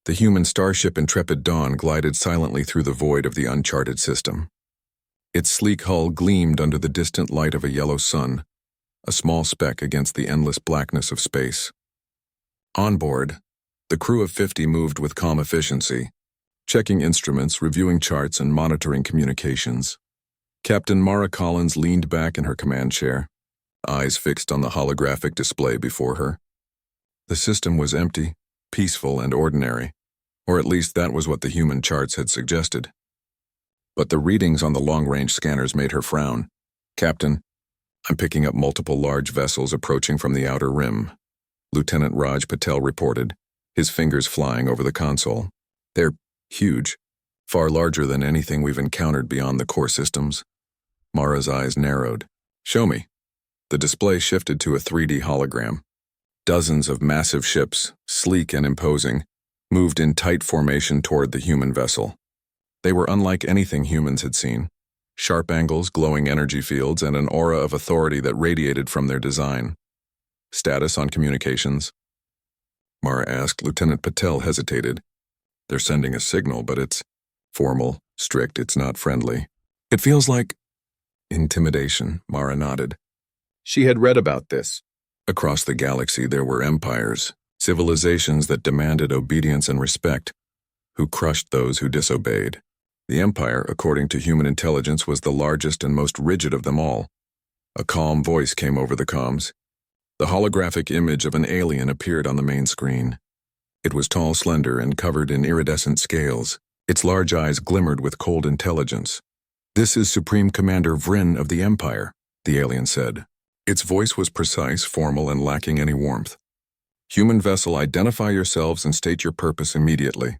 The human starship Intrepid Dawn glided silently through the void of the uncharted system. Its sleek hull gleamed under the distant light of a yellow sun, a small speck against the endless blackness of space. On board, the crew of 50 moved with calm efficiency, checking instruments, reviewing charts, and monitoring communications. Captain Mara Collins leaned back in her command chair, eyes fixed on the holographic display before her. The system was empty, peaceful, and ordinary, or at least that was what the human charts had suggested. But the readings on the long-range scanners made her frown. "Captain, I'm picking up multiple large vessels approaching from the outer rim," Lieutenant Raj Patel reported, his fingers flying over the console. "They're huge, far larger than anything we've encountered beyond the core systems." Mara's eyes narrowed. "Show me." The display shifted to a 3D hologram. Dozens of massive ships, sleek and imposing, moved in tight formation toward the human vessel. They were unlike anything humans had seen. Sharp angles, glowing energy fields, and an aura of authority that radiated from their design. "Status on communications?" Mara asked. Lieutenant Patel hesitated. "They're sending a signal, but it's formal, strict, it's not friendly. It feels like intimidation," Mara nodded. She had read about this. Across the galaxy there were empires, civilizations that demanded obedience and respect, who crushed those who disobeyed. The Empire, according to human intelligence, was the largest and most rigid of them all. A calm voice came over the comms. The holographic image of an alien appeared on the main screen. It was tall, slender, and covered in iridescent scales. Its large eyes glimmered with cold intelligence. "This is Supreme Commander Vryn of the Empire," the alien said. Its voice was precise, formal, and lacking any warmth. "Human vessel, identify yourselves and state your purpose immediately."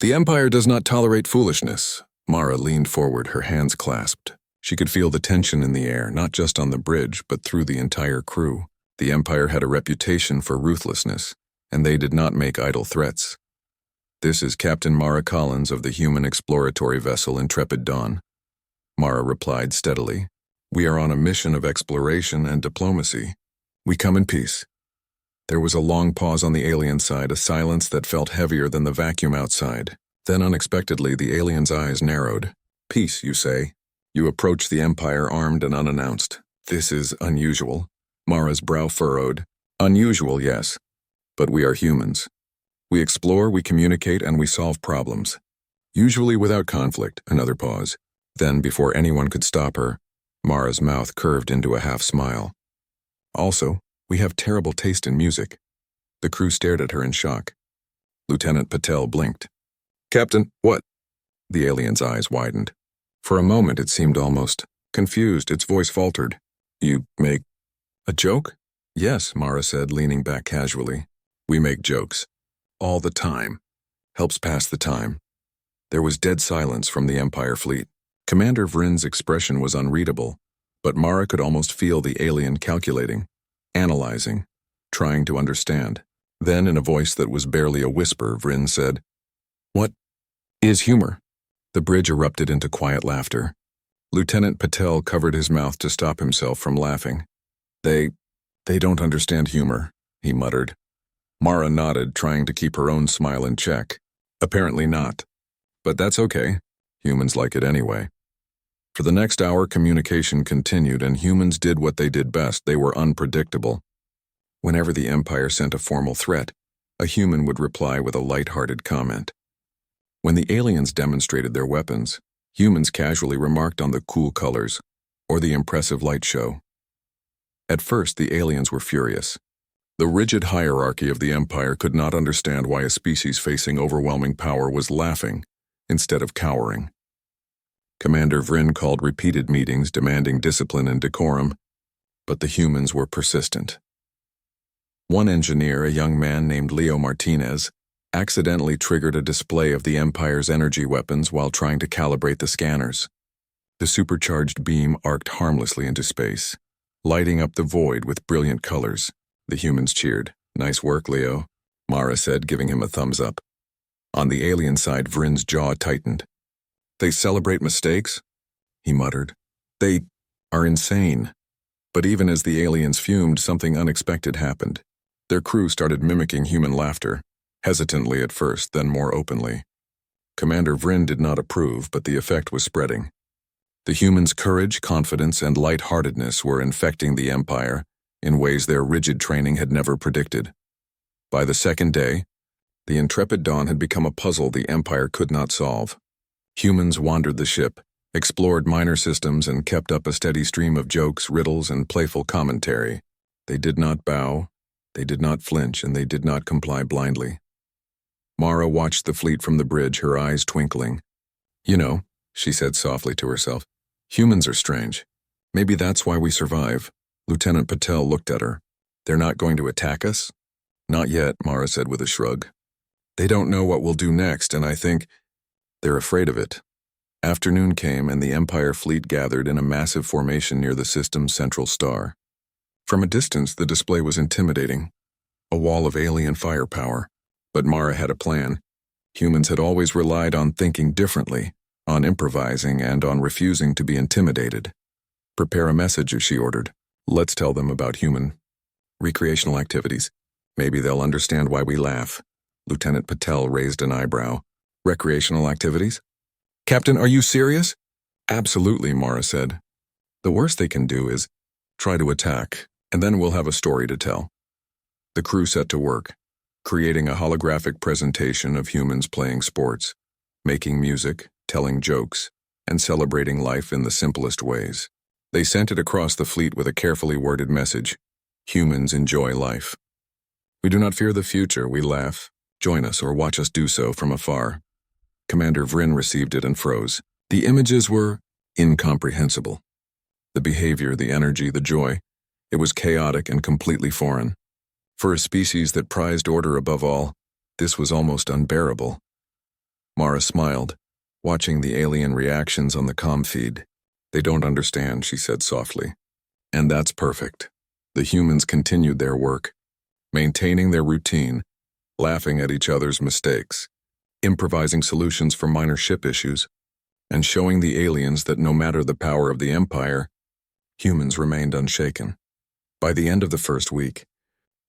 "The Empire does not tolerate foolishness." Mara leaned forward, her hands clasped. She could feel the tension in the air, not just on the bridge, but through the entire crew. The Empire had a reputation for ruthlessness, and they did not make idle threats. "This is Captain Mara Collins of the human exploratory vessel Intrepid Dawn," Mara replied steadily. "We are on a mission of exploration and diplomacy. We come in peace." There was a long pause on the alien side, a silence that felt heavier than the vacuum outside. Then unexpectedly the alien's eyes narrowed. "Peace, you say? You approach the Empire armed and unannounced. This is unusual." Mara's brow furrowed. "Unusual, yes. But we are humans. We explore, we communicate, and we solve problems. Usually without conflict." Another pause. Then, before anyone could stop her, Mara's mouth curved into a half-smile. "Also, we have terrible taste in music." The crew stared at her in shock. Lieutenant Patel blinked. "Captain, what?" The alien's eyes widened. For a moment it seemed almost confused. Its voice faltered. "You make a joke?" "Yes," Mara said, leaning back casually. "We make jokes. All the time. Helps pass the time." There was dead silence from the Empire fleet. Commander Vryn's expression was unreadable, but Mara could almost feel the alien calculating, analyzing, trying to understand. Then, in a voice that was barely a whisper, Vryn said, "What is humor?" The bridge erupted into quiet laughter. Lieutenant Patel covered his mouth to stop himself from laughing. They don't understand humor," he muttered. Mara nodded, trying to keep her own smile in check. "Apparently not. But that's okay. Humans like it anyway." For the next hour, communication continued, and humans did what they did best. They were unpredictable. Whenever the Empire sent a formal threat, a human would reply with a light-hearted comment. When the aliens demonstrated their weapons, humans casually remarked on the cool colors or the impressive light show. At first, the aliens were furious. The rigid hierarchy of the Empire could not understand why a species facing overwhelming power was laughing instead of cowering. Commander Vryn called repeated meetings demanding discipline and decorum, but the humans were persistent. One engineer, a young man named Leo Martinez, accidentally triggered a display of the Empire's energy weapons while trying to calibrate the scanners. The supercharged beam arced harmlessly into space, lighting up the void with brilliant colors. The humans cheered. "Nice work, Leo," Mara said, giving him a thumbs up. On the alien side, Vryn's jaw tightened. "They celebrate mistakes?" he muttered. "They are insane." But even as the aliens fumed, something unexpected happened. Their crew started mimicking human laughter. hesitantly at first, then more openly. Commander Vryn did not approve, but the effect was spreading. The humans' courage, confidence, and light-heartedness were infecting the Empire in ways their rigid training had never predicted. By the second day, the intrepid Dawn had become a puzzle the Empire could not solve. Humans wandered the ship, explored minor systems, and kept up a steady stream of jokes, riddles, and playful commentary. They did not bow, they did not flinch, and they did not comply blindly. Mara watched the fleet from the bridge, her eyes twinkling. "You know," she said softly to herself, "humans are strange. Maybe that's why we survive." Lieutenant Patel looked at her. "They're not going to attack us?" "Not yet," Mara said with a shrug. "They don't know what we'll do next, and I think they're afraid of it." Afternoon came, and the Empire fleet gathered in a massive formation near the system's central star. From a distance, the display was intimidating, a wall of alien firepower. But Mara had a plan. Humans had always relied on thinking differently, on improvising, and on refusing to be intimidated. "Prepare a message," she ordered. "Let's tell them about human recreational activities. Maybe they'll understand why we laugh." Lieutenant Patel raised an eyebrow. "Recreational activities? Captain, are you serious?" "Absolutely," Mara said. "The worst they can do is try to attack, and then we'll have a story to tell." The crew set to work, creating a holographic presentation of humans playing sports, making music, telling jokes, and celebrating life in the simplest ways. They sent it across the fleet with a carefully worded message: "Humans enjoy life. We do not fear the future, we laugh. Join us or watch us do so from afar." Commander Vryn received it and froze. The images were incomprehensible. The behavior, the energy, the joy. It was chaotic and completely foreign. For a species that prized order above all, this was almost unbearable. Mara smiled, watching the alien reactions on the comm feed. "They don't understand," she said softly. "And that's perfect." The humans continued their work, maintaining their routine, laughing at each other's mistakes, improvising solutions for minor ship issues, and showing the aliens that no matter the power of the Empire, humans remained unshaken. By the end of the first week,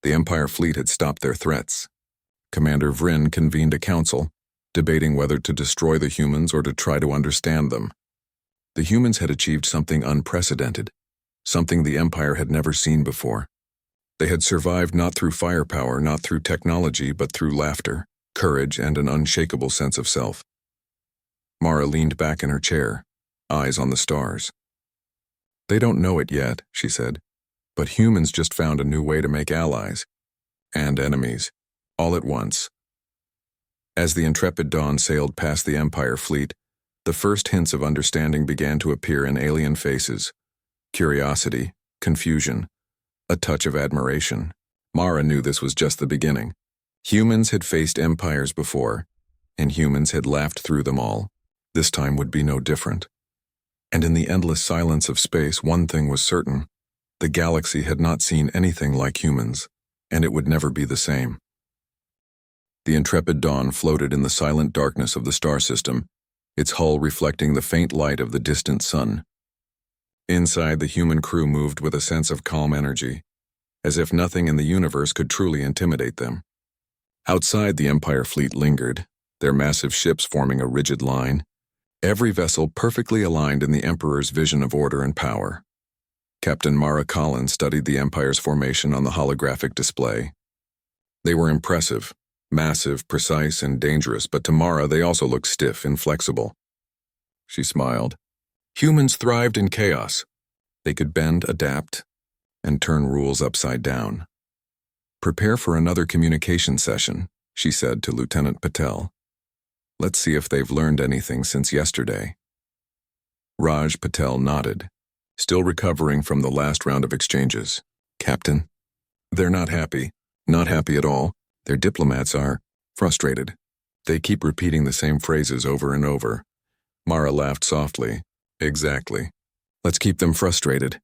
the Empire fleet had stopped their threats. Commander Vryn convened a council, debating whether to destroy the humans or to try to understand them. The humans had achieved something unprecedented, something the Empire had never seen before. They had survived not through firepower, not through technology, but through laughter, courage, and an unshakable sense of self. Mara leaned back in her chair, eyes on the stars. "They don't know it yet," she said, "but humans just found a new way to make allies and enemies, all at once." As the intrepid Dawn sailed past the Empire fleet, the first hints of understanding began to appear in alien faces. Curiosity, confusion, a touch of admiration. Mara knew this was just the beginning. Humans had faced empires before, and humans had laughed through them all. This time would be no different. And in the endless silence of space, one thing was certain: the galaxy had not seen anything like humans, and it would never be the same. The intrepid Dawn floated in the silent darkness of the star system, its hull reflecting the faint light of the distant sun. Inside, the human crew moved with a sense of calm energy, as if nothing in the universe could truly intimidate them. Outside, the Empire fleet lingered, their massive ships forming a rigid line, every vessel perfectly aligned in the Emperor's vision of order and power. Captain Mara Collins studied the Empire's formation on the holographic display. They were impressive, massive, precise, and dangerous, but to Mara they also looked stiff, inflexible. She smiled. Humans thrived in chaos. They could bend, adapt, and turn rules upside down. "Prepare for another communication session," she said to Lieutenant Patel. "Let's see if they've learned anything since yesterday." Raj Patel nodded, still recovering from the last round of exchanges. "Captain, they're not happy. Not happy at all. Their diplomats are frustrated. They keep repeating the same phrases over and over." Mara laughed softly. "Exactly. Let's keep them frustrated."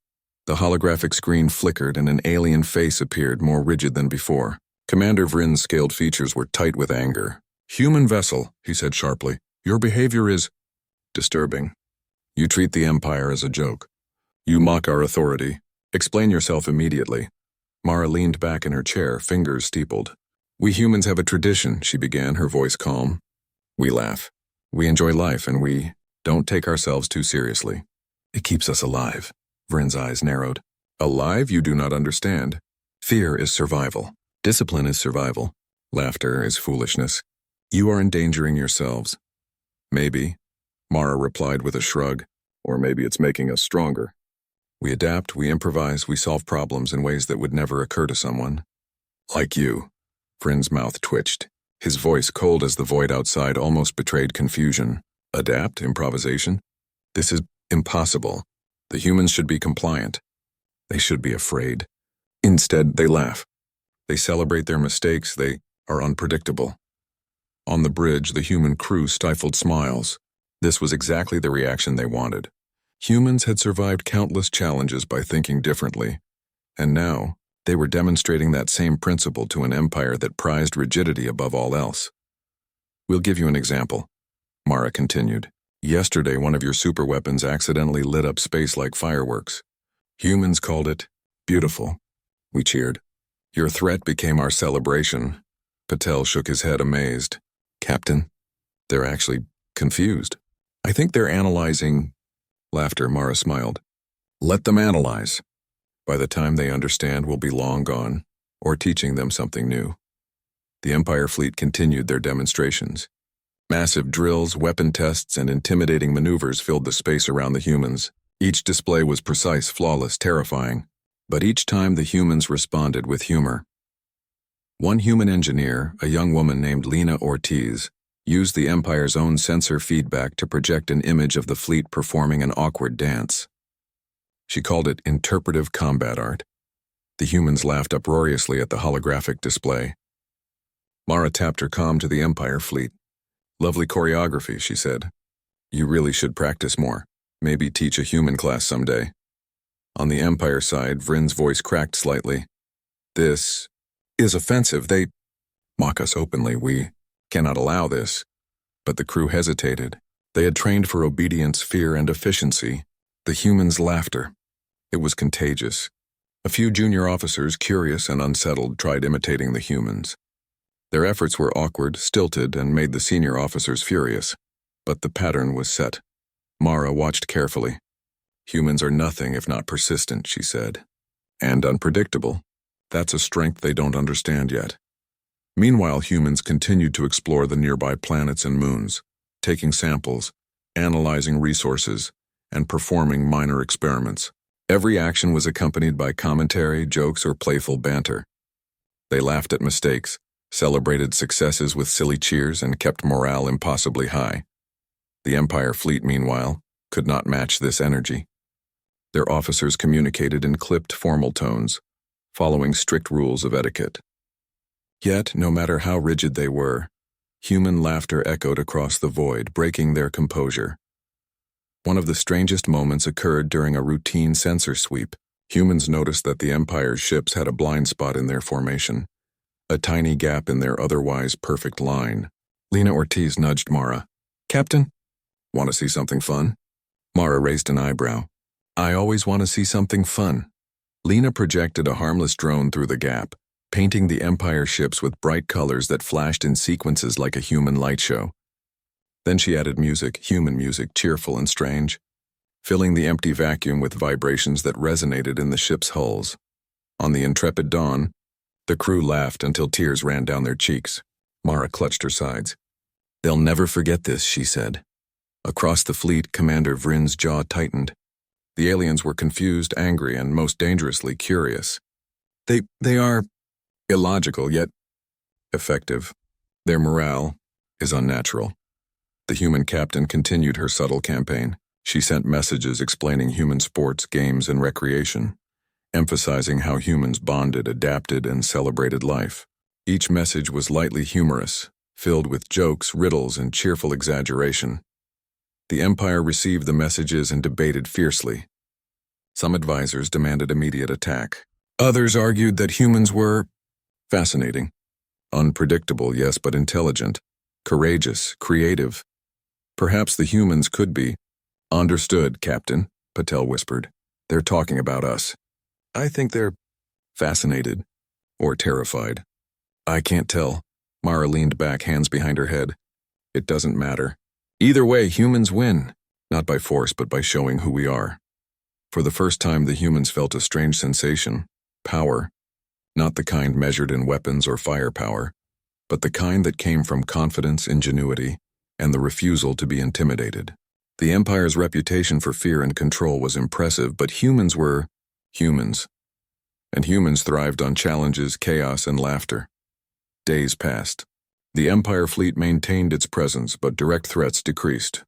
The holographic screen flickered and an alien face appeared, more rigid than before. Commander Vryn's scaled features were tight with anger. "Human vessel," he said sharply. "Your behavior is disturbing. You treat the Empire as a joke. You mock our authority. Explain yourself immediately." Mara leaned back in her chair, fingers steepled. We humans have a tradition, she began, her voice calm. We laugh. We enjoy life, and we don't take ourselves too seriously. It keeps us alive. Vrin's eyes narrowed. Alive? You do not understand. Fear is survival. Discipline is survival. Laughter is foolishness. You are endangering yourselves. Maybe, Mara replied with a shrug, or maybe it's making us stronger. We adapt, we improvise, we solve problems in ways that would never occur to someone. Like you. Vrin's mouth twitched. His voice, cold as the void outside, almost betrayed confusion. Adapt? Improvisation? This is impossible. The humans should be compliant. They should be afraid. Instead, they laugh. They celebrate their mistakes. They are unpredictable. On the bridge, the human crew stifled smiles. This was exactly the reaction they wanted. Humans had survived countless challenges by thinking differently, and now they were demonstrating that same principle to an empire that prized rigidity above all else. We'll give you an example, Mara continued. Yesterday, one of your superweapons accidentally lit up space like fireworks. Humans called it beautiful. We cheered. Your threat became our celebration. Patel shook his head, amazed. Captain, they're actually confused. I think they're analyzing. Laughter, Mara smiled. Let them analyze. By the time they understand, we'll be long gone, or teaching them something new. The Empire fleet continued their demonstrations. Massive drills, weapon tests, and intimidating maneuvers filled the space around the humans. Each display was precise, flawless, terrifying. But each time the humans responded with humor. One human engineer, a young woman named Lena Ortiz, used the Empire's own sensor feedback to project an image of the fleet performing an awkward dance. She called it interpretive combat art. The humans laughed uproariously at the holographic display. Mara tapped her comm to the Empire fleet. Lovely choreography, she said. You really should practice more. Maybe teach a human class someday. On the Empire side, Vrin's voice cracked slightly. This is offensive. They mock us openly. We cannot allow this. But the crew hesitated. They had trained for obedience, fear, and efficiency. The humans' laughter. It was contagious. A few junior officers, curious and unsettled, tried imitating the humans. Their efforts were awkward, stilted, and made the senior officers furious. But the pattern was set. Mara watched carefully. Humans are nothing if not persistent, she said. And unpredictable. That's a strength they don't understand yet. Meanwhile, humans continued to explore the nearby planets and moons, taking samples, analyzing resources, and performing minor experiments. Every action was accompanied by commentary, jokes, or playful banter. They laughed at mistakes, celebrated successes with silly cheers, and kept morale impossibly high. The Empire fleet, meanwhile, could not match this energy. Their officers communicated in clipped, formal tones, following strict rules of etiquette. Yet, no matter how rigid they were, human laughter echoed across the void, breaking their composure. One of the strangest moments occurred during a routine sensor sweep. Humans noticed that the Empire's ships had a blind spot in their formation, a tiny gap in their otherwise perfect line. Lena Ortiz nudged Mara. Captain, want to see something fun? Mara raised an eyebrow. I always want to see something fun. Lena projected a harmless drone through the gap, painting the Empire ships with bright colors that flashed in sequences like a human light show. Then she added music, human music, cheerful and strange, filling the empty vacuum with vibrations that resonated in the ship's hulls. On the intrepid Dawn, the crew laughed until tears ran down their cheeks. Mara clutched her sides. They'll never forget this, she said. Across the fleet, Commander Vrin's jaw tightened. The aliens were confused, angry, and most dangerously curious. They are illogical, yet effective. Their morale is unnatural. The human captain continued her subtle campaign. She sent messages explaining human sports, games, and recreation, emphasizing how humans bonded, adapted, and celebrated life. Each message was lightly humorous, filled with jokes, riddles, and cheerful exaggeration. The Empire received the messages and debated fiercely. Some advisors demanded immediate attack. Others argued that humans were fascinating. Unpredictable, yes, but intelligent, courageous, creative. Perhaps the humans could be. Understood, Captain, Patel whispered. They're talking about us. I think they're fascinated or terrified. I can't tell. Mara leaned back, hands behind her head. It doesn't matter. Either way, humans win. Not by force, but by showing who we are. For the first time, the humans felt a strange sensation. Power. Not the kind measured in weapons or firepower, but the kind that came from confidence, ingenuity, and the refusal to be intimidated. The Empire's reputation for fear and control was impressive, but humans were humans. And humans thrived on challenges, chaos, and laughter. Days passed. The Empire fleet maintained its presence, but direct threats decreased.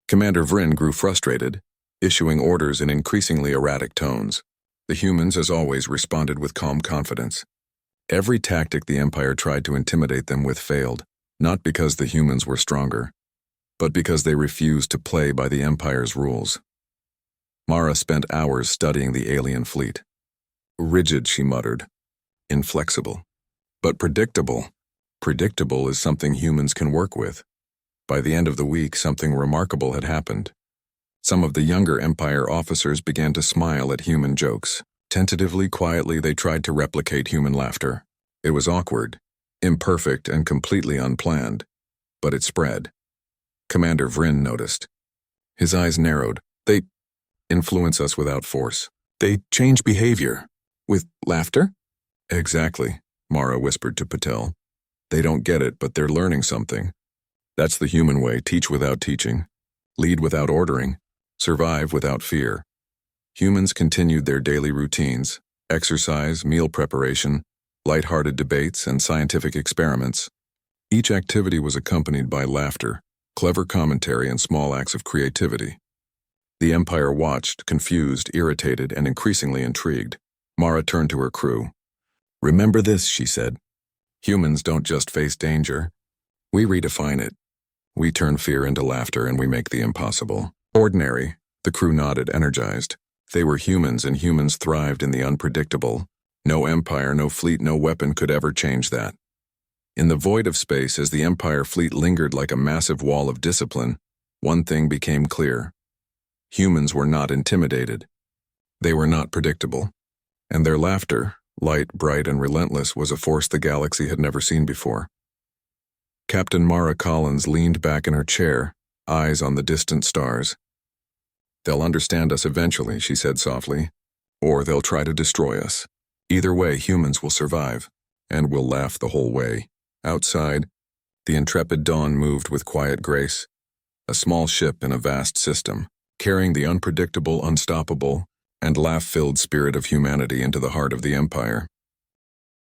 Commander Vryn grew frustrated, issuing orders in increasingly erratic tones. The humans, as always, responded with calm confidence. Every tactic the Empire tried to intimidate them with failed, not because the humans were stronger, but because they refused to play by the Empire's rules. Mara spent hours studying the alien fleet. Rigid, she muttered. Inflexible. But predictable. Predictable is something humans can work with. By the end of the week, something remarkable had happened. Some of the younger Empire officers began to smile at human jokes. Tentatively, quietly, they tried to replicate human laughter. It was awkward, imperfect, and completely unplanned, but it spread. Commander Vryn noticed. His eyes narrowed. They influence us without force. They change behavior. With laughter? Exactly, Mara whispered to Patel. They don't get it, but they're learning something. That's the human way: teach without teaching, lead without ordering, survive without fear. Humans continued their daily routines: exercise, meal preparation, light-hearted debates, and scientific experiments. Each activity was accompanied by laughter, clever commentary, and small acts of creativity. The Empire watched, confused, irritated, and increasingly intrigued. Mara turned to her crew. Remember this, she said. Humans don't just face danger. We redefine it. We turn fear into laughter, and we make the impossible ordinary. The crew nodded, energized. They were humans, and humans thrived in the unpredictable. No empire, no fleet, no weapon could ever change that. In the void of space, as the Empire fleet lingered like a massive wall of discipline, one thing became clear. Humans were not intimidated. They were not predictable. And their laughter, light, bright, and relentless, was a force the galaxy had never seen before. Captain Mara Collins leaned back in her chair, eyes on the distant stars. They'll understand us eventually, she said softly, or they'll try to destroy us. Either way, humans will survive, and we'll laugh the whole way. Outside, the intrepid Dawn moved with quiet grace, a small ship in a vast system, carrying the unpredictable, unstoppable, and laugh-filled spirit of humanity into the heart of the Empire.